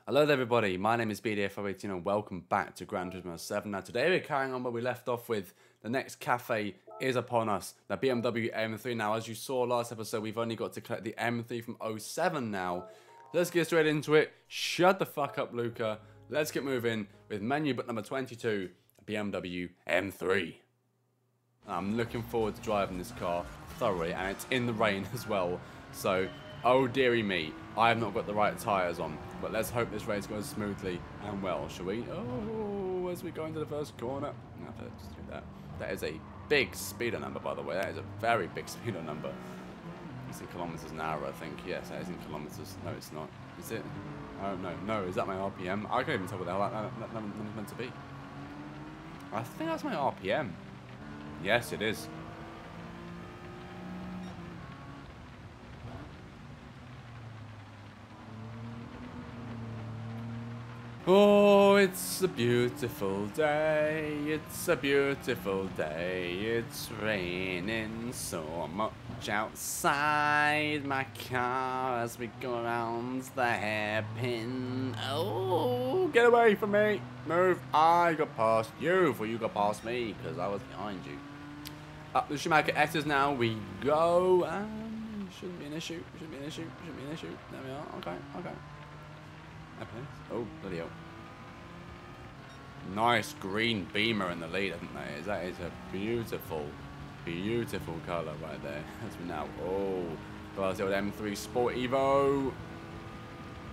Hello there everybody, my name is BDF418 and welcome back to Gran Turismo 7. Now today we're carrying on where we left off with the next Café is upon us, the BMW M3. Now as you saw last episode, we've only got to collect the M3 from 07 now. Let's get straight into it. Shut the fuck up, Luca. Let's get moving with menu book number 22, BMW M3. I'm looking forward to driving this car thoroughly, and it's in the rain as well, so oh dearie me, I have not got the right tyres on, but let's hope this race goes smoothly and well, shall we? Oh, as we go into the first corner, let's do that. That is a big speedo number, by the way. That is a very big speedo number. It's in kilometers an hour, I think. Yes, that is in kilometers. No, it's not. Is it? Oh no, no. Is that my RPM? I can't even tell what the hell that number's meant to be. I think that's my RPM. Yes, it is. Oh, it's a beautiful day, it's a beautiful day, it's raining so much outside my car as we go around the hairpin. Oh, get away from me, move, I got past you before you got past me, because I was behind you. Up the Schumacher S's now we go, shouldn't be an issue, shouldn't be an issue, shouldn't be an issue, there we are, okay, okay. Oh, bloody hell. Nice green Beamer in the lead, I think that is. That is a beautiful, beautiful colour right there. As we now, oh, the old M3 Sport Evo.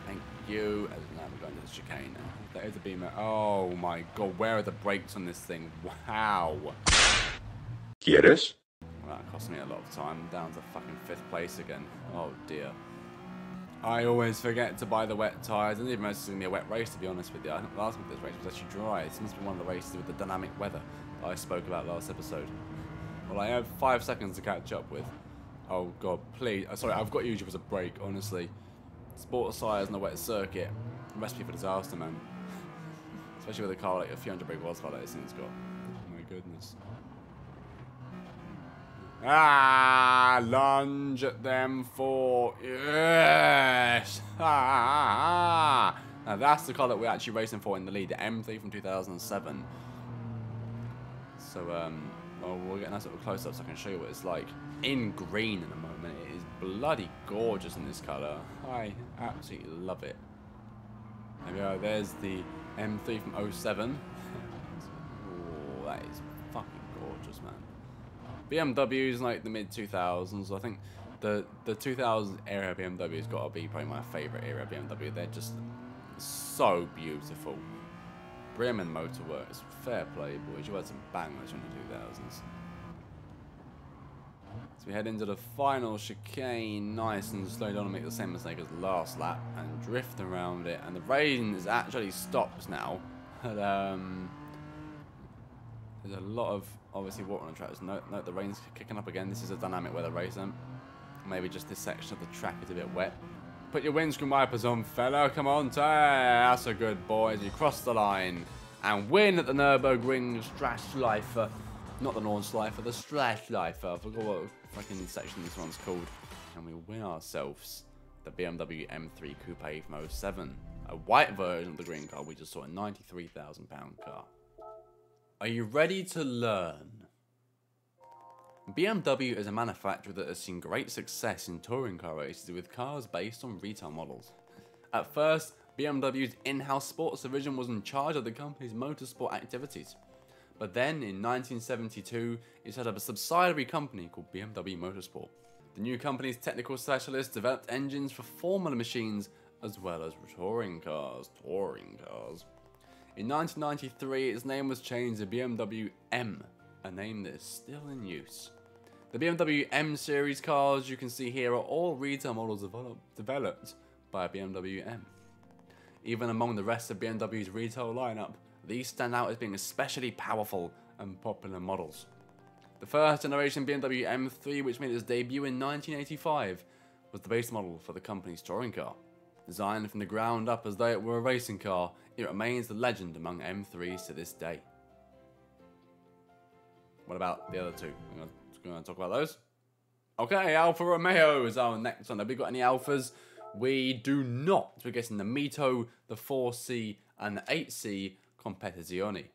Thank you. As now we're going to the chicane now. That is a Beamer. Oh my god, where are the brakes on this thing? Wow. ¿Quieres? Well, that cost me a lot of time. Down to fucking 5th place again. Oh dear. I always forget to buy the wet tyres. I didn't even know this was going to be a wet race, to be honest with you. I think last week this race was actually dry. It must be one of the races with the dynamic weather that I spoke about last episode. Well, I have 5 seconds to catch up with. Oh, God, please. Sorry, I've got to use you as a break, honestly. Sports tyres on a wet circuit. Recipe for disaster, man. Especially with a car like a few hundred brake horsepower that this thing's got. Oh, my goodness. Ah, lunge at them for yes. Ah, now that's the car that we're actually racing for in the lead, the M3 from 2007. So well, we'll get a nice little close up so I can show you what it's like in green in a moment. It is bloody gorgeous in this colour. I absolutely love it. There we go. There's the M3 from 07. Oh, that is fucking gorgeous, man. BMWs like the mid-2000s. I think the 2000s era BMW has got to be probably my favourite era BMW. They're just so beautiful. Bremen Motorworks, fair play, boys. You had some bangers from the 2000s. So we head into the final chicane, nice and slow. Don't make the same mistake as last lap and drift around it. And the rain is actually stopped now. But, there's a lot of, obviously, water on the track. Note the rain's kicking up again. This is a dynamic weather race, maybe just this section of the track is a bit wet. Put your windscreen wipers on, fella. Come on, that's a good boy as you cross the line and win at the Nürburgring Straßleife. Not the Nordschleife, the Straßleife. I forgot what fucking section this one's called. And we win ourselves the BMW M3 Coupe from 07. A white version of the green car. We just saw a £93,000 car. Are you ready to learn? BMW is a manufacturer that has seen great success in touring car races with cars based on retail models. At first, BMW's in-house sports division was in charge of the company's motorsport activities. But then, in 1972, it set up a subsidiary company called BMW Motorsport. The new company's technical specialists developed engines for Formula machines as well as touring cars. In 1993, its name was changed to BMW M, a name that is still in use. The BMW M series cars you can see here are all retail models developed by BMW M. Even among the rest of BMW's retail lineup, these stand out as being especially powerful and popular models. The first generation BMW M3, which made its debut in 1985, was the base model for the company's touring car. Designed from the ground up as though it were a racing car, it remains the legend among M3s to this day. What about the other two? We're going to talk about those? Okay, Alfa Romeo is our next one. Have we got any Alfas? we do not. We're getting the Mito, the 4C, and the 8C Competizione.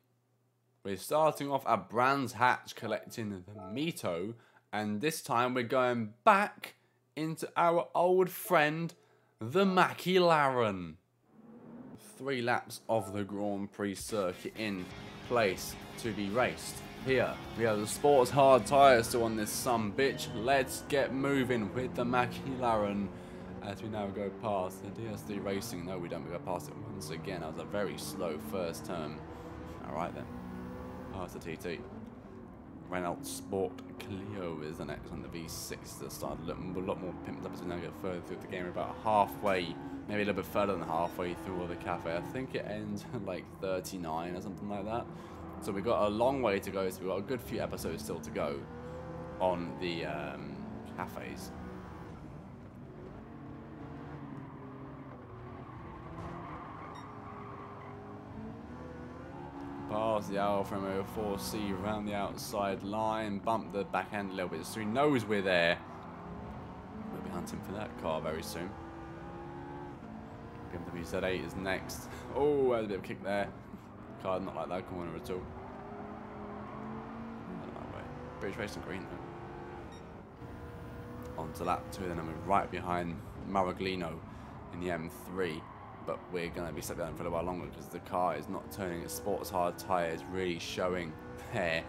We're starting off at Brands Hatch collecting the Mito, and this time we're going back into our old friend, the McLaren. 3 laps of the Grand Prix circuit in place to be raced. Here, we have the sports hard tyres still on this bitch. Let's get moving with the McLaren as we now go past the DS3 Racing. No, we don't. We go past it once again. That was a very slow first turn. Alright then. Past the TT. Renault Sport Clio is the next one. The V6 that started looking a lot more pimped up as we now get further through the game. We're about halfway, maybe a little bit further than halfway through the Café. I think it ends like 39 or something like that. So we've got a long way to go. So we've got a good few episodes still to go on the Cafés. Past the Alfa Romeo 4C around the outside line, bump the back end a little bit so he knows we're there. We'll be hunting for that car very soon. BMW Z8 is next. Oh, there's a bit of a kick there. Car not like that corner at all. Not that way. British Racing Green though. On to lap 2, then I'm right behind Maraglino in the M3. But we're going to be stuck down for a little while longer because the car is not turning. Its sports hard tyres really showing their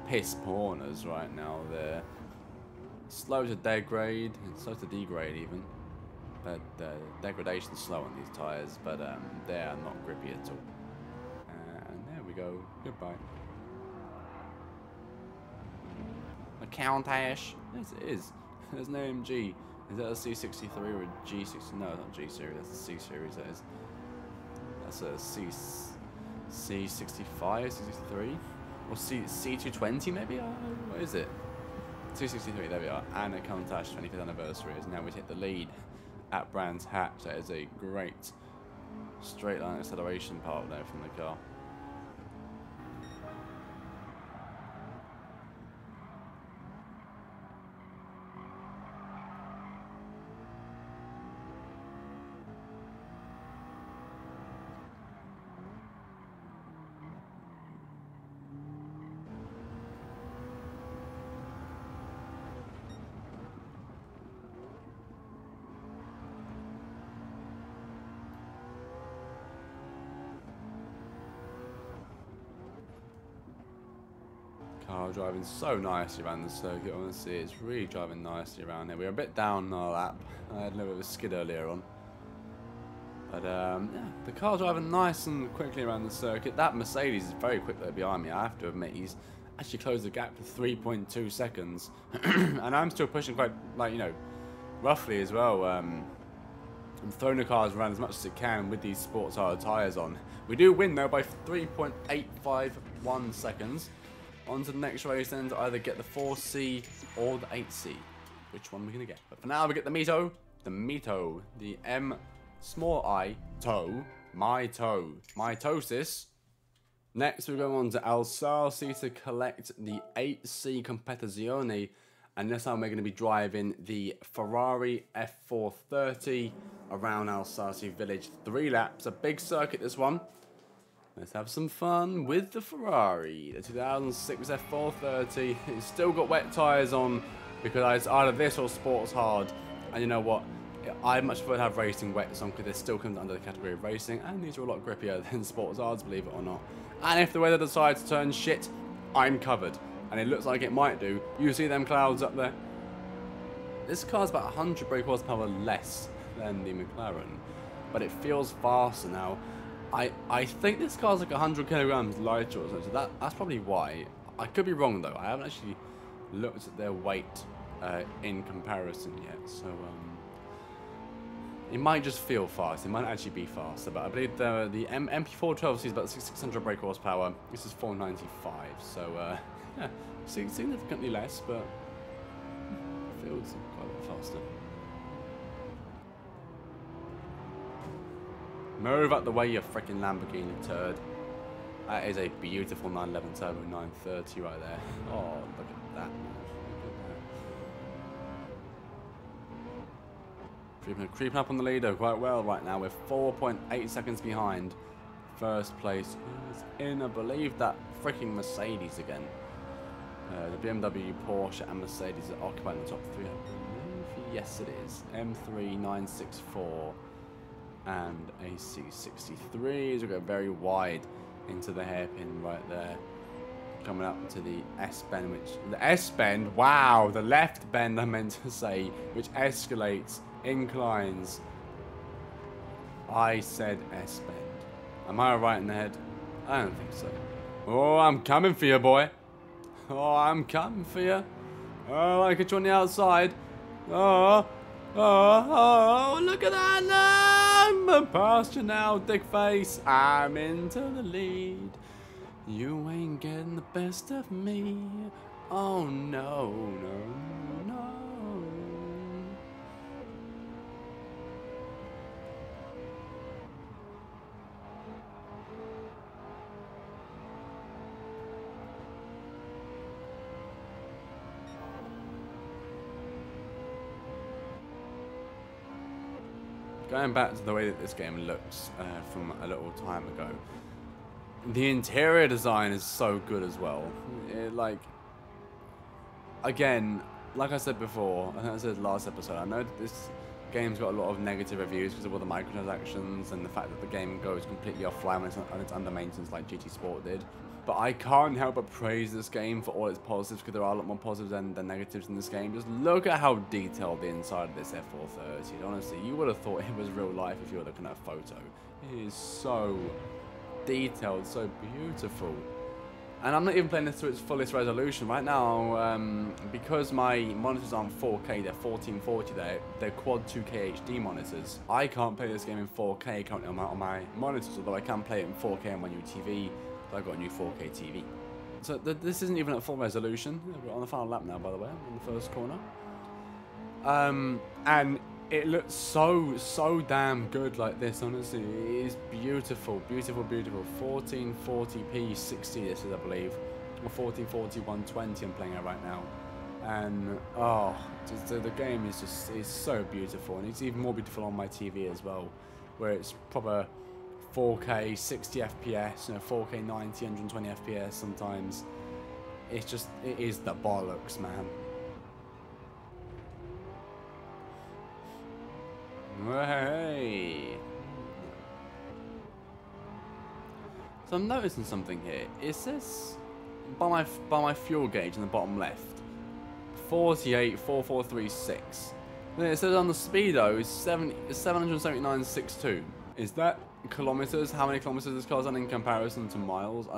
piss poorness right now. They're slow to degrade, and slow to degrade even. But degradation's slow on these tyres, but they are not grippy at all. And there we go. Goodbye. A Countach. Yes, it is. There's no MG. Is that a C63 or a G60? No, not G series. That's a C series. That is. That's a C65, C63, or C220 maybe. What is it? C63. There we are. And a Countach 25th anniversary. As now we hit the lead at Brands Hatch. That is a great straight line acceleration part there from the car. Car driving so nicely around the circuit, honestly. It's really driving nicely around here. We were a bit down on our lap. I had a little bit of a skid earlier on. But yeah, the car's driving nice and quickly around the circuit. That Mercedes is very quick there behind me. I have to admit, he's actually closed the gap to 3.2 seconds. And I'm still pushing quite, like, you know, roughly as well. I'm throwing the cars around as much as it can with these sports hard tyres on. We do win though by 3.851 seconds. On to the next race then to either get the 4C or the 8C. Which one are we going to get? But for now we get the Mito, the M small I toe, mitosis. Next we're going on to Alsace to collect the 8C Competizione. And this time we're going to be driving the Ferrari F430 around Alsace Village. 3 laps, a big circuit this one. Let's have some fun with the Ferrari. The 2006 F430. It's still got wet tyres on because it's either this or sports hard. And you know what? I'd much prefer to have racing wets on because this still comes under the category of racing. And these are a lot grippier than sports hards, believe it or not. And if the weather decides to turn shit, I'm covered. And it looks like it might do. You see them clouds up there? This car's about 100 brake horsepower less than the McLaren. But it feels faster now. I think this car's like 100 kilograms lighter or something, so that's probably why. I could be wrong though. I haven't actually looked at their weight in comparison yet, so it might just feel fast. It might actually be faster, but I believe the MP412 is about 600 brake horsepower. This is 495, so yeah, significantly less, but it feels quite a bit faster. Move out the way, you freaking Lamborghini turd. That is a beautiful 911 Turbo 930 right there. Oh, look at that. Creeping up on the leader quite well right now. We're 4.8 seconds behind. First place is in, I believe, that freaking Mercedes again. The BMW, Porsche, and Mercedes are occupying the top three. Yes, it is. M3964 and AC63 as we go very wide into the hairpin right there. Coming up to the S-bend, the S-bend, wow, the left bend I meant to say, which escalates, inclines. I said S-bend. Am I right in the head? I don't think so. Oh, I'm coming for you, boy. Oh, I'm coming for you. Oh, I get you on the outside. Oh, look at that. I'm past you now, dick face. I'm into the lead. You ain't getting the best of me. Oh, no, no, no. Going back to the way that this game looks from a little time ago, the interior design is so good as well. Again, like I said before, I think I said last episode, I know that this game's got a lot of negative reviews because of all the microtransactions and the fact that the game goes completely offline when it's under maintenance like GT Sport did. But I can't help but praise this game for all its positives, because there are a lot more positives than negatives in this game. Just look at how detailed the inside of this F430 is. Honestly, you would have thought it was real life if you were looking at a photo. It is so detailed, so beautiful. And I'm not even playing this to its fullest resolution right now, because my monitors aren't 4K, they're 1440, they're quad 2K HD monitors. I can't play this game in 4K currently on my monitors, although I can play it in 4K on my new TV. I've got a new 4K TV. So this isn't even at full resolution. We're on the final lap now, by the way, in the first corner. And it looks so damn good like this, honestly. It is beautiful, beautiful, beautiful. 1440p 60 this is, I believe. Or 1440 120 I'm playing it right now. And, oh, the game is so beautiful. And it's even more beautiful on my TV as well, where it's proper 4K 60 FPS, 4K 90, 120 FPS sometimes. It is the bollocks, man. Hey. So I'm noticing something here. It says by my fuel gauge in the bottom left, 484436. Then it says on the speedo is 779.62. Is that kilometers? How many kilometers this car's on in comparison to miles?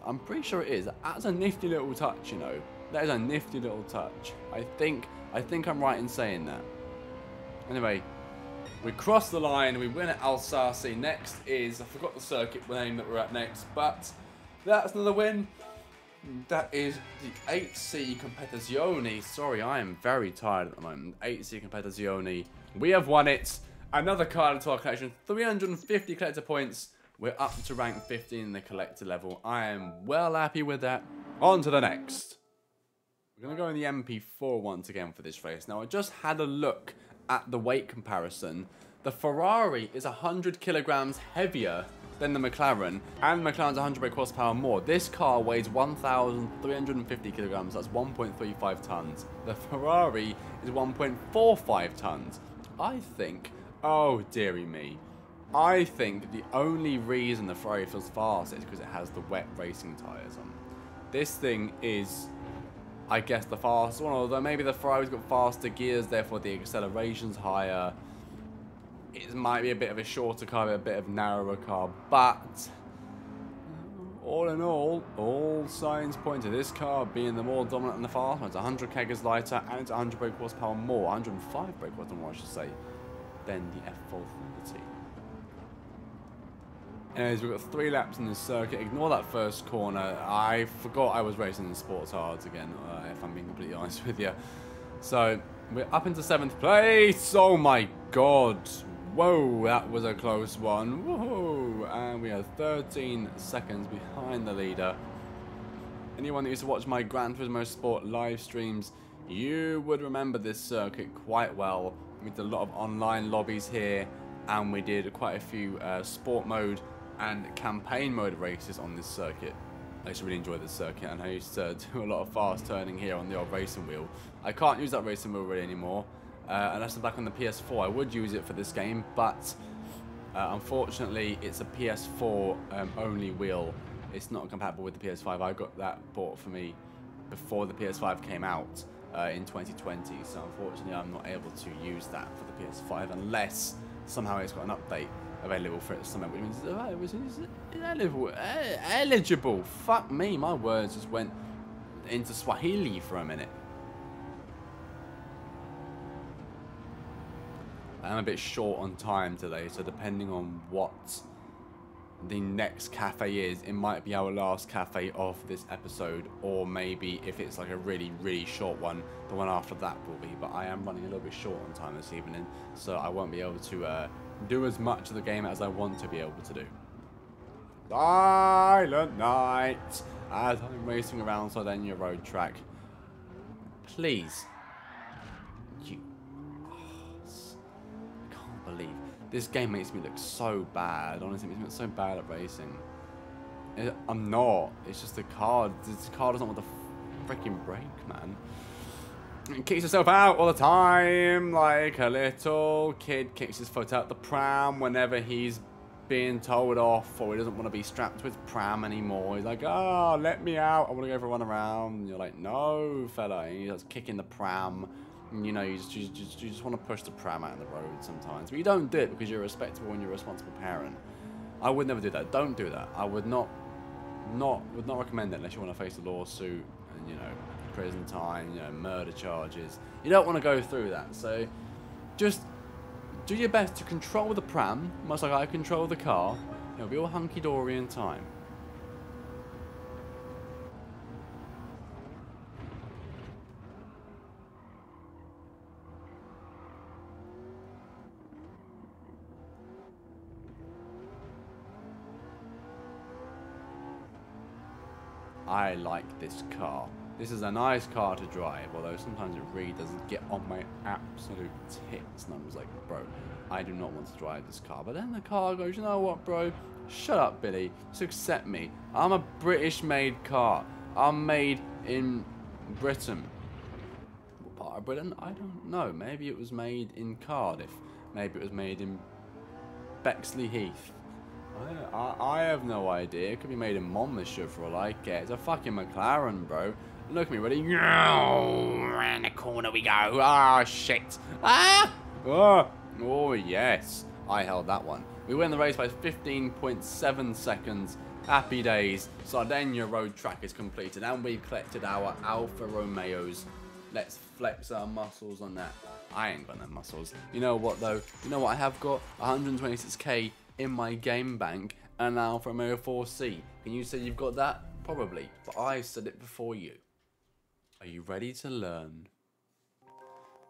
I'm pretty sure it is. That's a nifty little touch, you know. That is a nifty little touch. I think I'm right in saying that. Anyway, we cross the line, we win at Alsace. Next is, I forgot the circuit name that we're at next, but that's another win. That is the 8C Competizione. Sorry, I am very tired at the moment. 8C Competizione. We have won it. Another card into our collection. 350 collector points. We're up to rank 15 in the collector level. I am well happy with that. On to the next. We're going to go in the MP4 once again for this race. Now, I just had a look at the weight comparison. The Ferrari is 100 kilograms heavier than the McLaren, and the McLaren's 100 brake horsepower more. This car weighs 1,350 kilograms, that's 1.35 tons. The Ferrari is 1.45 tons. I think, oh dearie me, I think the only reason the Ferrari feels fast is because it has the wet racing tyres on. This thing is, I guess, the fastest one, although maybe the Ferrari's got faster gears, therefore the acceleration's higher. It might be a bit of a shorter car, a bit of a narrower car, but all in all signs point to this car being the more dominant and the fast one. It's 100 kgs lighter and it's 100 brake horsepower more, 105 brake horsepower more, I should say, than the F430. Anyways, we've got 3 laps in this circuit. Ignore that first corner. I forgot I was racing in sports hards again, if I'm being completely honest with you. So, we're up into 7th place. Oh my god. Whoa, that was a close one. Whoa. And we are 13 seconds behind the leader. Anyone that used to watch my Gran Turismo Sport live streams, you would remember this circuit quite well. We did a lot of online lobbies here, and we did quite a few sport mode and campaign mode races on this circuit. I used to really enjoy this circuit, and I used to do a lot of fast turning here on the old racing wheel. I can't use that racing wheel really anymore, unless I'm back on the PS4. I would use it for this game, but unfortunately it's a PS4 only wheel. It's not compatible with the PS5. I got that bought for me before the PS5 came out in 2020, so unfortunately I'm not able to use that for the PS5 unless somehow it's got an update available for it somewhere, which means it's eligible. Fuck me, my words just went into Swahili for a minute. I'm a bit short on time today, so depending on what the next cafe is, it might be our last cafe of this episode, or maybe if it's like a really short one, the one after that will be. But I am running a little bit short on time this evening, so I won't be able to do as much of the game as I want to be able to do. Silent night as I'm racing around Sardinia road track. Please, you. I can't believe this game makes me look so bad. Honestly, it makes me look so bad at racing. I'm not. It's just the car. This car doesn't want the freaking brake, man. It kicks itself out all the time, like a little kid kicks his foot out the pram whenever he's being told off, or he doesn't want to be strapped to his pram anymore. He's like, "Oh, let me out. I want to go for a run around." And you're like, "No, fella." And he starts kicking the pram. And, you know, you just want to push the pram out in the road sometimes. But you don't do it because you're a respectable and you're a responsible parent. I would never do that. Don't do that. I would not recommend it unless you want to face a lawsuit and, you know, prison time, you know, murder charges. You don't want to go through that. So just do your best to control the pram, much like I control the car. It'll be all hunky-dory in time. I like this car. This is a nice car to drive, although sometimes it really doesn't get on my absolute tits. And I was like, bro, I do not want to drive this car. But then the car goes, you know what, bro? Shut up, Billy. Just accept me. I'm a British-made car. I'm made in Britain. What part of Britain? I don't know. Maybe it was made in Cardiff. Maybe it was made in Bexley Heath. I have no idea. It could be made in Monmouthshire for all I care. It's a fucking McLaren, bro. Look at me, ready? Around the corner we go. Ah, shit. Ah! Oh, yes. I held that one. We win the race by 15.7 seconds. Happy days. Sardinia road track is completed, and we've collected our Alfa Romeos. Let's flex our muscles on that. I ain't got no muscles. You know what, though? You know what I have got? 126k in my game bank, and an Alfa Romeo 4C. Can you say you've got that? Probably, but I said it before you. Are you ready to learn?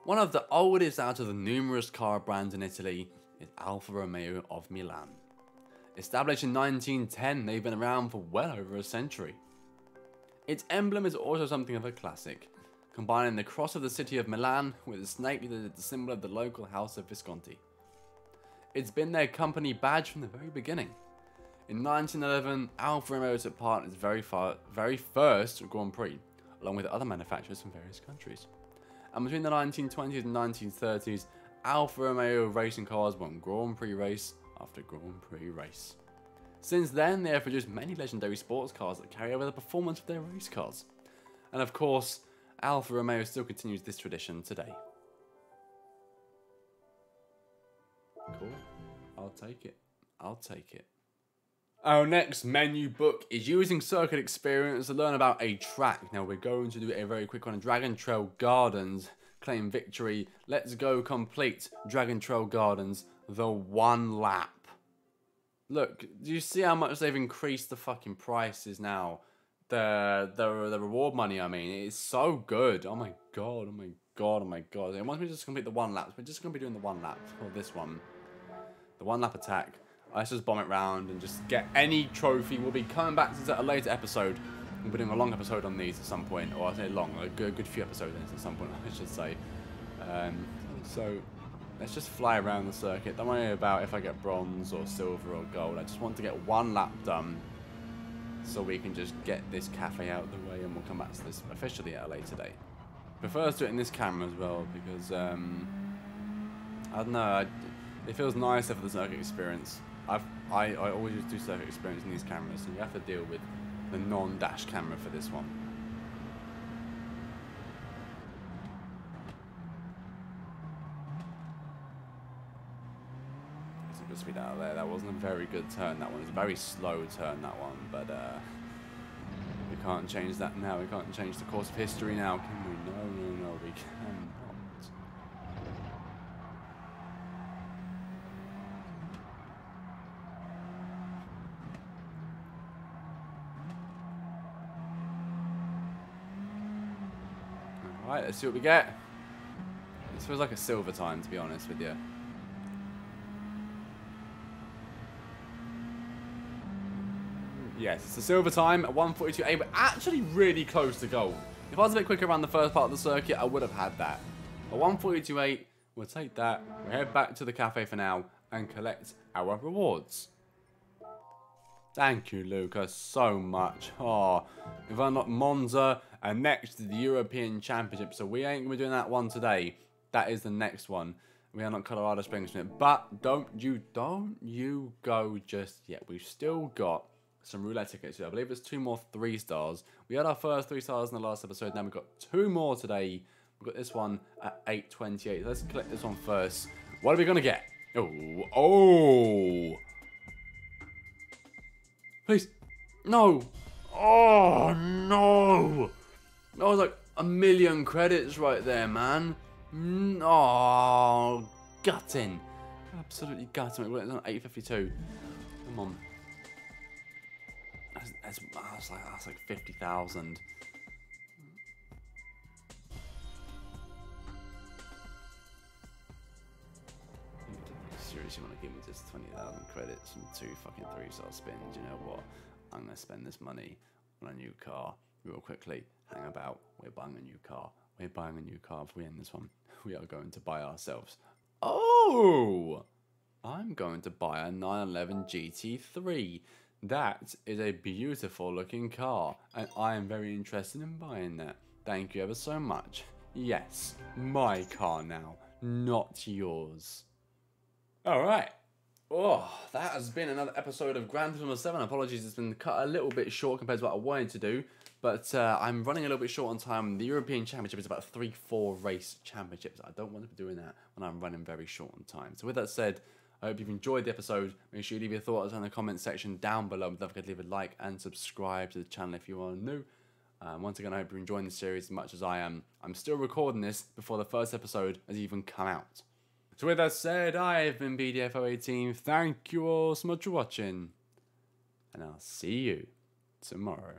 One of the oldest out of the numerous car brands in Italy is Alfa Romeo of Milan. Established in 1910, they've been around for well over a century. Its emblem is also something of a classic, combining the cross of the city of Milan with a snake that is the symbol of the local house of Visconti. It's been their company badge from the very beginning. In 1911, Alfa Romeo took part in its very first Grand Prix, along with other manufacturers from various countries. And between the 1920s and 1930s, Alfa Romeo racing cars won Grand Prix race after Grand Prix race. Since then, they have produced many legendary sports cars that carry over the performance of their race cars. And of course, Alfa Romeo still continues this tradition today. Cool. I'll take it. I'll take it. Our next menu book is using circuit experience to learn about a track. Now we're going to do a very quick one. Dragon Trail Gardens. Claim victory. Let's go complete Dragon Trail Gardens. The one lap. Look, do you see how much they've increased the fucking prices now? The reward money, I mean. It's so good. Oh my god, oh my god, oh my god. It wants me to just complete the one lap. We're just going to be doing the one lap for this one. The one lap attack. Let's just bomb it round and just get any trophy. We'll be coming back to a later episode. We'll be doing a long episode on these at some point. Or I say long, a good few episodes on this at some point, I should say. So, let's just fly around the circuit. Don't worry about if I get bronze or silver or gold. I just want to get one lap done so we can just get this cafe out of the way, and we'll come back to this officially at a later date. Prefer to do it in this camera as well because I don't know, it feels nicer for the circuit experience. I always do circuit experience in these cameras, so you have to deal with the non-dash camera for this one. It's a good speed out of there. That wasn't a very good turn, that one. It was a very slow turn, that one, but we can't change that now. We can't change the course of history now, can we? No, we cannot. Alright, let's see what we get. This feels like a silver time, to be honest with you. Yes, it's a silver time at 1:42.8. We're actually really close to gold. If I was a bit quicker around the first part of the circuit, I would have had that. At 1:42.8, we'll take that. We'll head back to the cafe for now and collect our rewards. Thank you, Lucas, so much. Oh, we've unlocked Monza and next to the European Championship. So we ain't going to be doing that one today. That is the next one. We unlocked Colorado Springs. But don't you go just yet. We've still got some roulette tickets here. I believe there's 2 more 3 stars. We had our first 3 stars in the last episode. Now we've got 2 more today. We've got this one at 8:28. Let's collect this one first. What are we going to get? Oh. Please. No. Oh, no. That was like 1,000,000 credits right there, man. Oh, gutting. Absolutely gutting. It's on 8:52. Come on. That's like 50,000. Seriously want to give me just 20,000 credits from 2 fucking 3-star spins? You know what? I'm going to spend this money on a new car real quickly. Hang about. We're buying a new car. We're buying a new car. If we end this one, we are going to buy ourselves. Oh! I'm going to buy a 911 GT3. That is a beautiful looking car, and I am very interested in buying that. Thank you ever so much. Yes, my car now, not yours. Alright. Oh, that has been another episode of Gran Turismo 7. Apologies, it's been cut a little bit short compared to what I wanted to do. But I'm running a little bit short on time. The European Championship is about 3-4 race championships. I don't want to be doing that when I'm running very short on time. So with that said, I hope you've enjoyed the episode. Make sure you leave your thoughts in the comment section down below. Don't forget to leave a like and subscribe to the channel if you are new. Once again, I hope you're enjoying the series as much as I am. I'm still recording this before the first episode has even come out. So with that said, I've been BDFO18. Thank you all so much for watching. And I'll see you tomorrow.